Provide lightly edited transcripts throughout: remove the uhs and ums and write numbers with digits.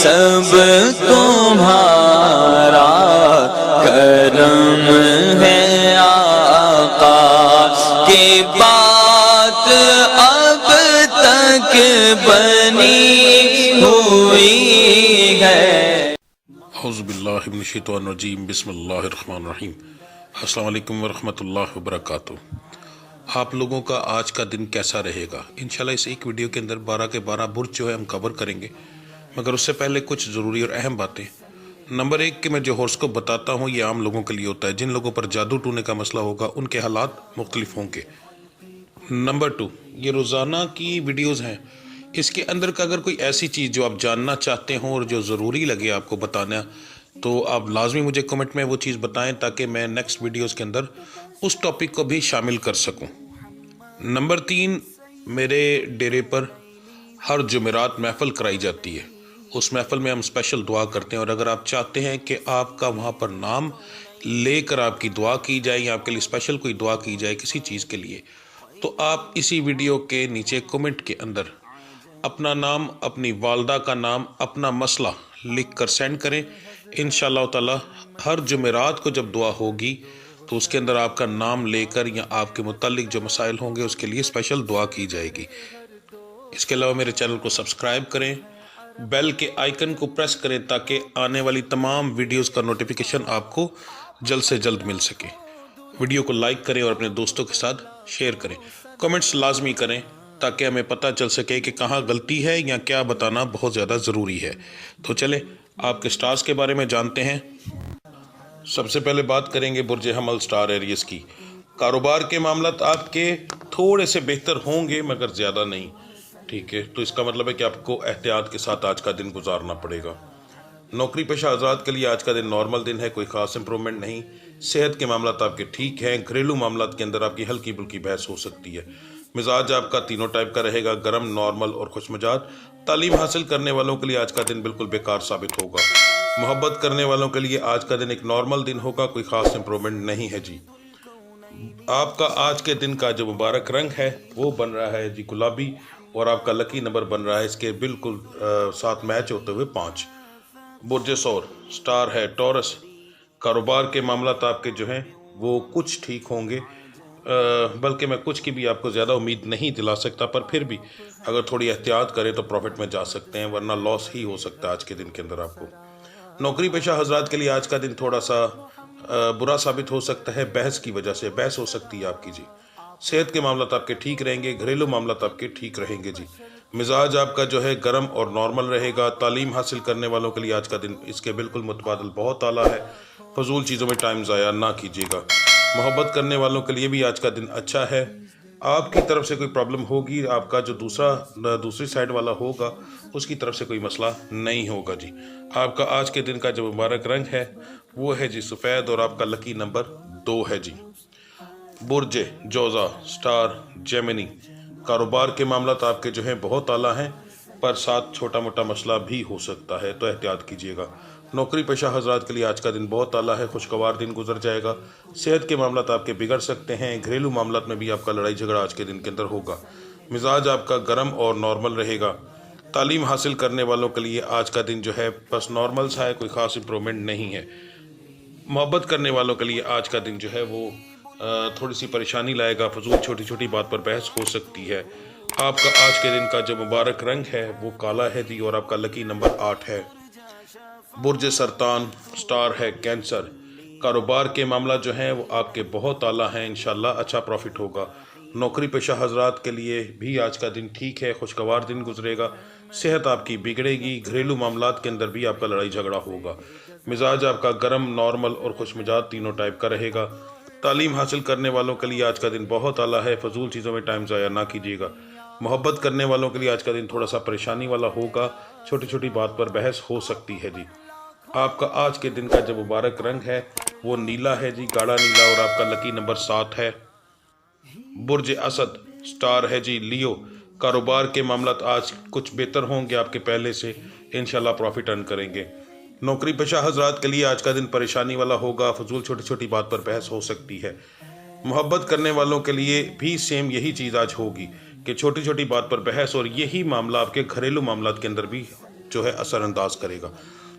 سب تمہارا کرم ہے آقا کی بات اب تک بنی ہوئی ہے۔ اعوذ باللہ من الشیطان الرجیم، بسم اللہ الرحمن الرحیم۔ السلام علیکم ورحمۃ اللہ وبرکاتہ۔ آپ لوگوں کا آج کا دن کیسا رہے گا؟ انشاءاللہ اس ایک ویڈیو کے اندر 12 کے 12 برج جو ہے ہم کور کریں گے، مگر اس سے پہلے کچھ ضروری اور اہم باتیں۔ نمبر 1 کہ میں جو ہورسکوپ بتاتا ہوں یہ عام لوگوں کے لیے ہوتا ہے، جن لوگوں پر جادو ٹونے کا مسئلہ ہوگا ان کے حالات مختلف ہوں گے۔ نمبر 2 یہ روزانہ کی ویڈیوز ہیں، اس کے اندر کا اگر کوئی ایسی چیز جو آپ جاننا چاہتے ہوں اور جو ضروری لگے آپ کو بتانا، تو آپ لازمی مجھے کمنٹ میں وہ چیز بتائیں تاکہ میں نیکسٹ ویڈیوز کے اندر اس ٹاپک کو بھی شامل کر سکوں۔ نمبر 3 میرے ڈیرے پر ہر جمعرات محفل کرائی جاتی ہے، اس محفل میں ہم اسپیشل دعا کرتے ہیں، اور اگر آپ چاہتے ہیں کہ آپ کا وہاں پر نام لے کر آپ کی دعا کی جائے یا آپ کے لیے اسپیشل کوئی دعا کی جائے کسی چیز کے لیے، تو آپ اسی ویڈیو کے نیچے کمنٹ کے اندر اپنا نام، اپنی والدہ کا نام، اپنا مسئلہ لکھ کر سینڈ کریں۔ انشاءاللہ تعالی ہر جمعرات کو جب دعا ہوگی تو اس کے اندر آپ کا نام لے کر یا آپ کے متعلق جو مسائل ہوں گے اس کے لیے اسپیشل دعا کی جائے گی۔ اس کے علاوہ میرے چینل کو سبسکرائب کریں، بیل کے آئیکن کو پریس کریں تاکہ آنے والی تمام ویڈیوز کا نوٹیفیکیشن آپ کو جلد سے جلد مل سکے۔ ویڈیو کو لائک کریں اور اپنے دوستوں کے ساتھ شیئر کریں، کمنٹس لازمی کریں تاکہ ہمیں پتہ چل سکے کہ کہاں غلطی ہے یا کیا بتانا بہت زیادہ ضروری ہے۔ تو چلیں آپ کے سٹارز کے بارے میں جانتے ہیں۔ سب سے پہلے بات کریں گے برج حمل سٹار ایریز کی۔ کاروبار کے معاملات آپ کے تھوڑے سے بہتر ہوں گے مگر زیادہ نہیں، ٹھیک ہے؟ تو اس کا مطلب ہے کہ آپ کو احتیاط کے ساتھ آج کا دن گزارنا پڑے گا۔ نوکری پیشہ حضرات کے لیے آج کا دن نارمل دن ہے، کوئی خاص امپرومنٹ نہیں۔ صحت کے معاملات آپ کے ٹھیک ہیں، گھریلو معاملات کے اندر آپ کی ہلکی پھلکی بحث ہو سکتی ہے۔ مزاج آپ کا تینوں ٹائپ کا رہے گا، گرم، نارمل اور خوش مزاج۔ تعلیم حاصل کرنے والوں کے لیے آج کا دن بالکل بیکار ثابت ہوگا۔ محبت کرنے والوں کے لیے آج کا دن ایک نارمل دن ہوگا، کوئی خاص امپرومنٹ نہیں ہے جی۔ آپ کا آج کے دن کا جو مبارک رنگ ہے وہ بن رہا ہے جی گلابی، اور آپ کا لکی نمبر بن رہا ہے اس کے بالکل ساتھ میچ ہوتے ہوئے 5۔ برج ثور سٹار ہے ٹورس۔ کاروبار کے معاملات آپ کے جو ہیں وہ کچھ ٹھیک ہوں گے، بلکہ میں کچھ کی بھی آپ کو زیادہ امید نہیں دلا سکتا، پر پھر بھی اگر تھوڑی احتیاط کریں تو پروفٹ میں جا سکتے ہیں، ورنہ لاس ہی ہو سکتا ہے آج کے دن کے اندر آپ کو۔ نوکری پیشہ حضرات کے لیے آج کا دن تھوڑا سا برا ثابت ہو سکتا ہے، بحث کی وجہ سے بحث ہو سکتی ہے آپ کی جی۔ صحت کے معاملات آپ کے ٹھیک رہیں گے، گھریلو معاملات آپ کے ٹھیک رہیں گے جی۔ مزاج آپ کا جو ہے گرم اور نارمل رہے گا۔ تعلیم حاصل کرنے والوں کے لیے آج کا دن اس کے بالکل متبادل بہت اعلیٰ ہے، فضول چیزوں میں ٹائم ضائع نہ کیجیے گا۔ محبت کرنے والوں کے لیے بھی آج کا دن اچھا ہے۔ آپ کی طرف سے کوئی پرابلم ہوگی، آپ کا جو دوسری سائڈ والا ہوگا اس کی طرف سے کوئی مسئلہ نہیں ہوگا جی۔ آپ کا آج کے دن کا جو مبارک رنگ ہے وہ ہے جی سفید، اور آپ کا لکی نمبر 2 ہے جی۔ برج جوزا سٹار جیمنی۔ کاروبار کے معاملات آپ کے جو ہیں بہت اعلیٰ ہیں، پر ساتھ چھوٹا موٹا مسئلہ بھی ہو سکتا ہے، تو احتیاط کیجیے گا۔ نوکری پیشہ حضرات کے لیے آج کا دن بہت اعلیٰ ہے، خوشگوار دن گزر جائے گا۔ صحت کے معاملات آپ کے بگڑ سکتے ہیں، گھریلو معاملات میں بھی آپ کا لڑائی جھگڑا آج کے دن کے اندر ہوگا۔ مزاج آپ کا گرم اور نارمل رہے گا۔ تعلیم حاصل کرنے والوں کے لیے آج کا دن جو ہے بس نارمل سا ہے، کوئی خاص امپرومنٹ نہیں ہے۔ محبت کرنے والوں کے لیے آج کا دن جو ہے وہ تھوڑی سی پریشانی لائے گا، فضول چھوٹی چھوٹی بات پر بحث ہو سکتی ہے۔ آپ کا آج کے دن کا جو مبارک رنگ ہے وہ کالا ہے جی، اور آپ کا لکی نمبر 8 ہے۔ برج سرطان سٹار ہے کینسر۔ کاروبار کے معاملات جو ہیں وہ آپ کے بہت اعلیٰ ہیں، انشاءاللہ اچھا پروفٹ ہوگا۔ نوکری پیشہ حضرات کے لیے بھی آج کا دن ٹھیک ہے، خوشگوار دن گزرے گا۔ صحت آپ کی بگڑے گی، گھریلو معاملات کے اندر بھی آپ کا لڑائی جھگڑا ہوگا۔ مزاج آپ کا گرم، نارمل اور خوش مزاج تینوں ٹائپ کا رہے گا۔ تعلیم حاصل کرنے والوں کے لیے آج کا دن بہت اعلیٰ ہے، فضول چیزوں میں ٹائم ضائع نہ کیجیے گا۔ محبت کرنے والوں کے لیے آج کا دن تھوڑا سا پریشانی والا ہوگا، چھوٹی چھوٹی بات پر بحث ہو سکتی ہے جی۔ آپ کا آج کے دن کا جو مبارک رنگ ہے وہ نیلا ہے جی، گاڑھا نیلا، اور آپ کا لکی نمبر 7 ہے۔ برج اسد سٹار ہے جی لیو۔ کاروبار کے معاملات آج کچھ بہتر ہوں گے آپ کے پہلے سے، انشاءاللہ پروفٹ ارن کریں گے۔ نوکری پیشہ حضرات کے لیے آج کا دن پریشانی والا ہوگا، فضول چھوٹی چھوٹی بات پر بحث ہو سکتی ہے۔ محبت کرنے والوں کے لیے بھی سیم یہی چیز آج ہوگی کہ چھوٹی چھوٹی بات پر بحث، اور یہی معاملہ آپ کے گھریلو معاملات کے اندر بھی جو ہے اثر انداز کرے گا۔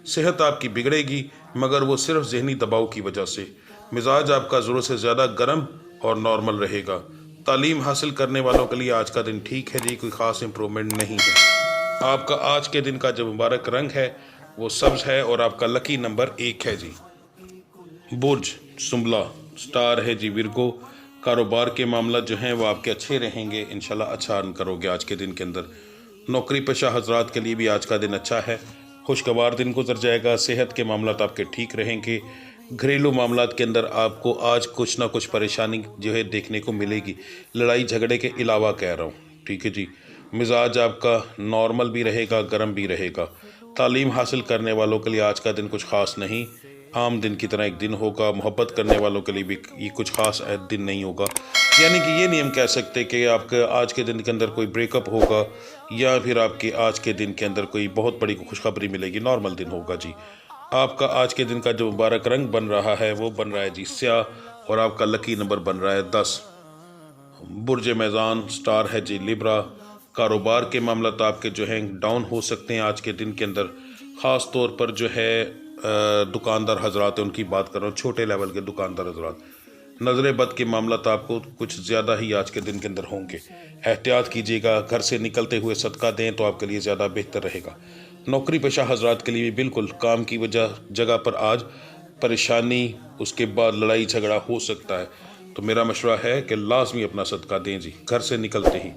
صحت آپ کی بگڑے گی مگر وہ صرف ذہنی دباؤ کی وجہ سے۔ مزاج آپ کا ضرورت سے زیادہ گرم اور نارمل رہے گا۔ تعلیم حاصل کرنے والوں کے لیے آج کا دن ٹھیک ہے جی، کوئی خاص امپرومنٹ نہیں ہے۔ آپ کا آج کے دن کا جو مبارک رنگ ہے وہ سبز ہے اور آپ کا لکی نمبر 1 ہے جی۔ برج سنبلہ، سٹار ہے جی ورگو۔ کاروبار کے معاملات جو ہیں وہ آپ کے اچھے رہیں گے، انشاءاللہ اچھا ارن کرو گے آج کے دن کے اندر۔ نوکری پیشہ حضرات کے لیے بھی آج کا دن اچھا ہے، خوشگوار دن گزر جائے گا۔ صحت کے معاملات آپ کے ٹھیک رہیں گے۔ گھریلو معاملات کے اندر آپ کو آج کچھ نہ کچھ پریشانی جو ہے دیکھنے کو ملے گی، لڑائی جھگڑے کے علاوہ کہہ رہا ہوں، ٹھیک ہے جی۔ مزاج آپ کا نارمل بھی رہے گا، گرم بھی رہے گا۔ تعلیم حاصل کرنے والوں کے لیے آج کا دن کچھ خاص نہیں، عام دن کی طرح ایک دن ہوگا۔ محبت کرنے والوں کے لیے بھی یہ کچھ خاص دن نہیں ہوگا، یعنی کہ یہ نہیں ہم کہہ سکتے کہ آپ کے آج کے دن کے اندر کوئی بریک اپ ہوگا یا پھر آپ کے آج کے دن کے اندر کوئی بہت بڑی خوشخبری ملے گی، نارمل دن ہوگا جی۔ آپ کا آج کے دن کا جو مبارک رنگ بن رہا ہے وہ بن رہا ہے جی سیاہ، اور آپ کا لکی نمبر بن رہا ہے 10۔ برج میزان، سٹار ہے جی لیبرا۔ کاروبار کے معاملات آپ کے جو ہیں ڈاؤن ہو سکتے ہیں آج کے دن کے اندر، خاص طور پر جو ہے دکاندار حضرات ہیں ان کی بات کر رہا ہوں، چھوٹے لیول کے دکاندار حضرات۔ نظر بد کے معاملات آپ کو کچھ زیادہ ہی آج کے دن کے اندر ہوں گے، احتیاط کیجیے گا۔ گھر سے نکلتے ہوئے صدقہ دیں تو آپ کے لیے زیادہ بہتر رہے گا۔ نوکری پیشہ حضرات کے لیے بھی بالکل کام کی جگہ پر آج پریشانی، اس کے بعد لڑائی جھگڑا ہو سکتا ہے، تو میرا مشورہ ہے کہ لازمی اپنا صدقہ دیں جی گھر سے نکلتے ہی۔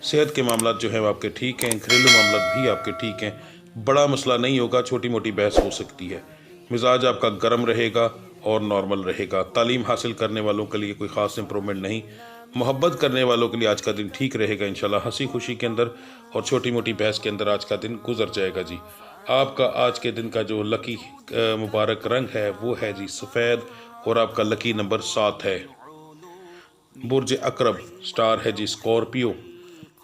صحت کے معاملات جو ہیں وہ آپ کے ٹھیک ہیں، گھریلو معاملات بھی آپ کے ٹھیک ہیں، بڑا مسئلہ نہیں ہوگا، چھوٹی موٹی بحث ہو سکتی ہے۔ مزاج آپ کا گرم رہے گا اور نارمل رہے گا۔ تعلیم حاصل کرنے والوں کے لیے کوئی خاص امپرومنٹ نہیں۔ محبت کرنے والوں کے لیے آج کا دن ٹھیک رہے گا انشاءاللہ، ہنسی خوشی کے اندر اور چھوٹی موٹی بحث کے اندر آج کا دن گزر جائے گا جی۔ آپ کا آج کے دن کا جو لکی مبارک رنگ ہے وہ ہے جی سفید، اور آپ کا لکی نمبر 7 ہے۔ برج اقرب، سٹار ہے جی اسکارپیو۔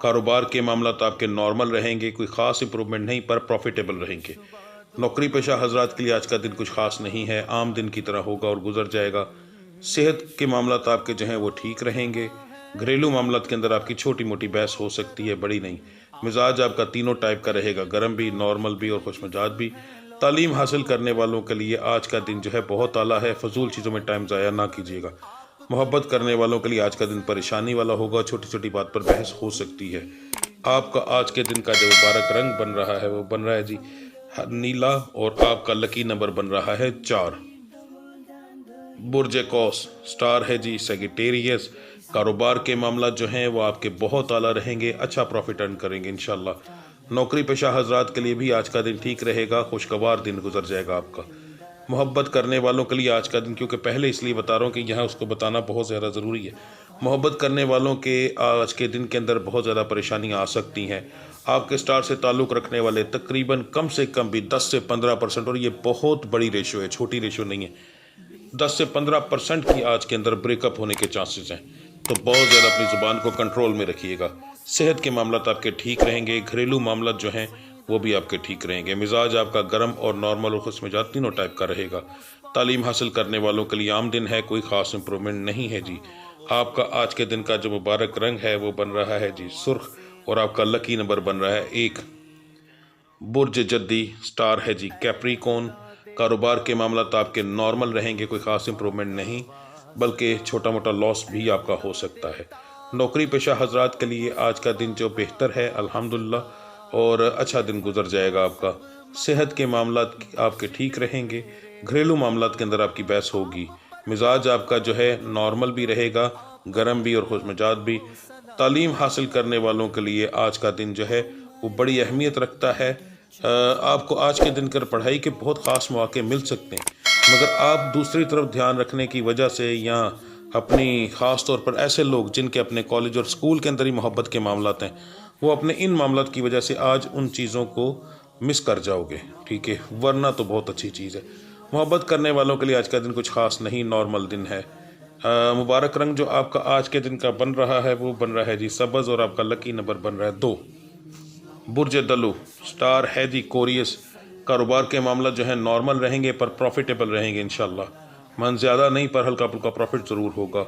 کاروبار کے معاملات آپ کے نارمل رہیں گے، کوئی خاص امپرومنٹ نہیں پر پروفیٹیبل رہیں گے۔ نوکری پیشہ حضرات کے لیے آج کا دن کچھ خاص نہیں ہے، عام دن کی طرح ہوگا اور گزر جائے گا۔ صحت کے معاملات آپ کے جو ہیں وہ ٹھیک رہیں گے۔ گھریلو معاملات کے اندر آپ کی چھوٹی موٹی بحث ہو سکتی ہے، بڑی نہیں۔ مزاج آپ کا تینوں ٹائپ کا رہے گا، گرم بھی، نارمل بھی اور خوش مزاج بھی۔ تعلیم حاصل کرنے والوں کے لیے آج کا دن جو ہے بہت اعلیٰ ہے، فضول چیزوں میں ٹائم ضائع نہ کیجیے گا۔ محبت کرنے والوں کے لیے آج کا دن پریشانی والا ہوگا، چھوٹی چھوٹی بات پر بحث ہو سکتی ہے۔ آپ کا آج کے دن کا جو مبارک رنگ بن رہا ہے وہ بن رہا ہے جی نیلا، اور آپ کا لکی نمبر بن رہا ہے 4۔ برج قوس، سٹار ہے جی سیگیٹیریس۔ کاروبار کے معاملات جو ہیں وہ آپ کے بہت اعلیٰ رہیں گے، اچھا پروفٹ ارن کریں گے انشاءاللہ۔ نوکری پیشہ حضرات کے لیے بھی آج کا دن ٹھیک رہے گا، خوشگوار دن گزر جائے گا آپ کا۔ محبت کرنے والوں کے لیے آج کا دن، کیونکہ پہلے اس لیے بتا رہا ہوں کہ یہاں اس کو بتانا بہت زیادہ ضروری ہے، محبت کرنے والوں کے آج کے دن کے اندر بہت زیادہ پریشانیاں آ سکتی ہیں۔ آپ کے سٹار سے تعلق رکھنے والے تقریباً کم سے کم بھی 10 سے 15%، اور یہ بہت بڑی ریشو ہے، چھوٹی ریشو نہیں ہے، 10 سے 15% کی آج کے اندر بریک اپ ہونے کے چانسز ہیں، تو بہت زیادہ اپنی زبان کو کنٹرول میں رکھیے گا۔ صحت کے معاملات آپ کے ٹھیک رہیں گے، گھریلو معاملات جو ہیں وہ بھی آپ کے ٹھیک رہیں گے۔ مزاج آپ کا گرم اور نارمل اور خوش مزاج تینوں ٹائپ کا رہے گا۔ تعلیم حاصل کرنے والوں کے لیے عام دن ہے، کوئی خاص امپرومنٹ نہیں ہے جی۔ آپ کا آج کے دن کا جو مبارک رنگ ہے وہ بن رہا ہے جی سرخ، اور آپ کا لکی نمبر بن رہا ہے 1۔ برج جدی، سٹار ہے جی کیپریکون۔ کاروبار کے معاملات آپ کے نارمل رہیں گے، کوئی خاص امپرومنٹ نہیں، بلکہ چھوٹا موٹا لاس بھی آپ کا ہو سکتا ہے۔ نوکری پیشہ حضرات کے لیے آج کا دن جو بہتر ہے الحمدللہ، اور اچھا دن گزر جائے گا آپ کا۔ صحت کے معاملات آپ کے ٹھیک رہیں گے، گھریلو معاملات کے اندر آپ کی بحث ہوگی۔ مزاج آپ کا جو ہے نارمل بھی رہے گا، گرم بھی اور خوش مزاج بھی۔ تعلیم حاصل کرنے والوں کے لیے آج کا دن جو ہے وہ بڑی اہمیت رکھتا ہے۔ آپ کو آج کے دن کر پڑھائی کے بہت خاص مواقع مل سکتے ہیں، مگر آپ دوسری طرف دھیان رکھنے کی وجہ سے، یا اپنی خاص طور پر ایسے لوگ جن کے اپنے کالج اور اسکول کے اندر ہی محبت کے معاملات ہیں، وہ اپنے ان معاملات کی وجہ سے آج ان چیزوں کو مس کر جاؤ گے، ٹھیک ہے، ورنہ تو بہت اچھی چیز ہے۔ محبت کرنے والوں کے لیے آج کا دن کچھ خاص نہیں، نارمل دن ہے۔ مبارک رنگ جو آپ کا آج کے دن کا بن رہا ہے وہ بن رہا ہے جی سبز، اور آپ کا لکی نمبر بن رہا ہے 2۔ برج دلو، سٹار ہے جی کوریس۔ کاروبار کے معاملات جو ہیں نارمل رہیں گے پر پروفیٹیبل رہیں گے انشاءاللہ، من زیادہ نہیں پر ہلکا پھلکا پروفٹ ضرور ہوگا۔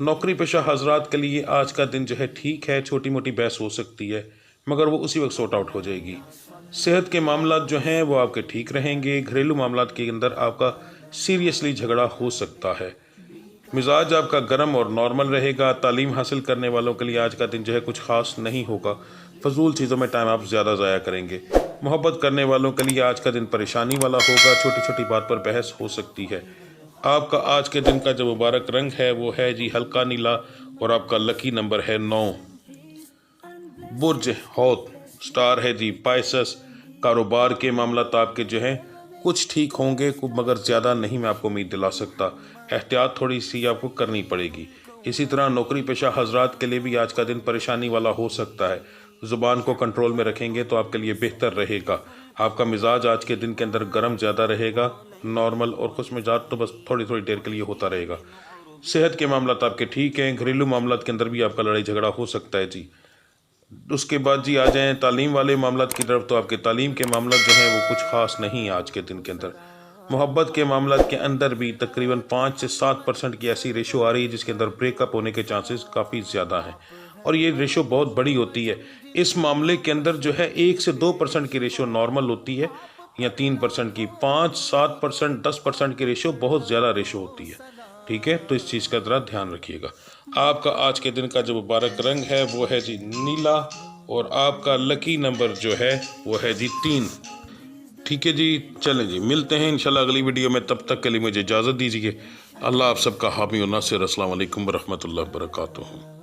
نوکری پیشہ حضرات کے لیے آج کا دن جو ہے ٹھیک ہے، چھوٹی موٹی بحث ہو سکتی ہے مگر وہ اسی وقت سورٹ آؤٹ ہو جائے گی۔ صحت کے معاملات جو ہیں وہ آپ کے ٹھیک رہیں گے. گھریلو معاملات کے اندر آپ کا سیریسلی جھگڑا ہو سکتا ہے. مزاج آپ کا گرم اور نارمل رہے گا. تعلیم حاصل کرنے والوں کے لیے آج کا دن جو ہے کچھ خاص نہیں ہوگا. فضول چیزوں میں ٹائم آپ زیادہ ضائع کریں گے. محبت کرنے والوں کے لیے آج کا دن پریشانی والا ہوگا. چھوٹی چھوٹی بات پر بحث ہو سکتی ہے. آپ کا آج کے دن کا جو مبارک رنگ ہے وہ ہے جی ہلکا نیلا اور آپ کا لکی نمبر ہے 9. برج حوت سٹار ہے جی پائسس. کاروبار کے معاملات آپ کے جو ہیں کچھ ٹھیک ہوں گے مگر زیادہ نہیں میں آپ کو امید دلا سکتا. احتیاط تھوڑی سی آپ کو کرنی پڑے گی. اسی طرح نوکری پیشہ حضرات کے لیے بھی آج کا دن پریشانی والا ہو سکتا ہے. زبان کو کنٹرول میں رکھیں گے تو آپ کے لیے بہتر رہے گا. آپ کا مزاج آج کے دن کے اندر گرم زیادہ رہے گا. نارمل اور خوش مزاج تو بس تھوڑی تھوڑی دیر کے لیے ہوتا رہے گا. صحت کے معاملات آپ کے ٹھیک ہیں. گھریلو معاملات کے اندر بھی آپ کا لڑائی جھگڑا ہو سکتا ہے جی. اس کے بعد جی آ جائیں تعلیم والے معاملات کی طرف تو آپ کے تعلیم کے معاملات جو ہیں وہ کچھ خاص نہیں آج کے دن کے اندر. محبت کے معاملات کے اندر بھی تقریباً 5 سے 7% کی ایسی ریشو آ رہی ہے جس کے اندر بریک اپ ہونے کے چانسز کافی زیادہ ہیں اور یہ ریشو بہت بڑی ہوتی ہے. اس معاملے کے اندر جو ہے 1 سے 2% کی ریشو نارمل ہوتی ہے یا 3% کی. 5, 7%, 10% کی ریشو بہت زیادہ ریشو ہوتی ہے. ٹھیک ہے, تو اس چیز کا ذرا دھیان رکھیے گا. آپ کا آج کے دن کا جو مبارک رنگ ہے وہ ہے جی نیلا اور آپ کا لکی نمبر جو ہے وہ ہے جی 3. ٹھیک ہے جی, چلیں جی ملتے ہیں انشاءاللہ اگلی ویڈیو میں. تب تک کے لیے مجھے اجازت دیجیے. اللہ آپ سب کا حامی و ناصر. السلام علیکم ورحمۃ اللہ وبرکاتہ.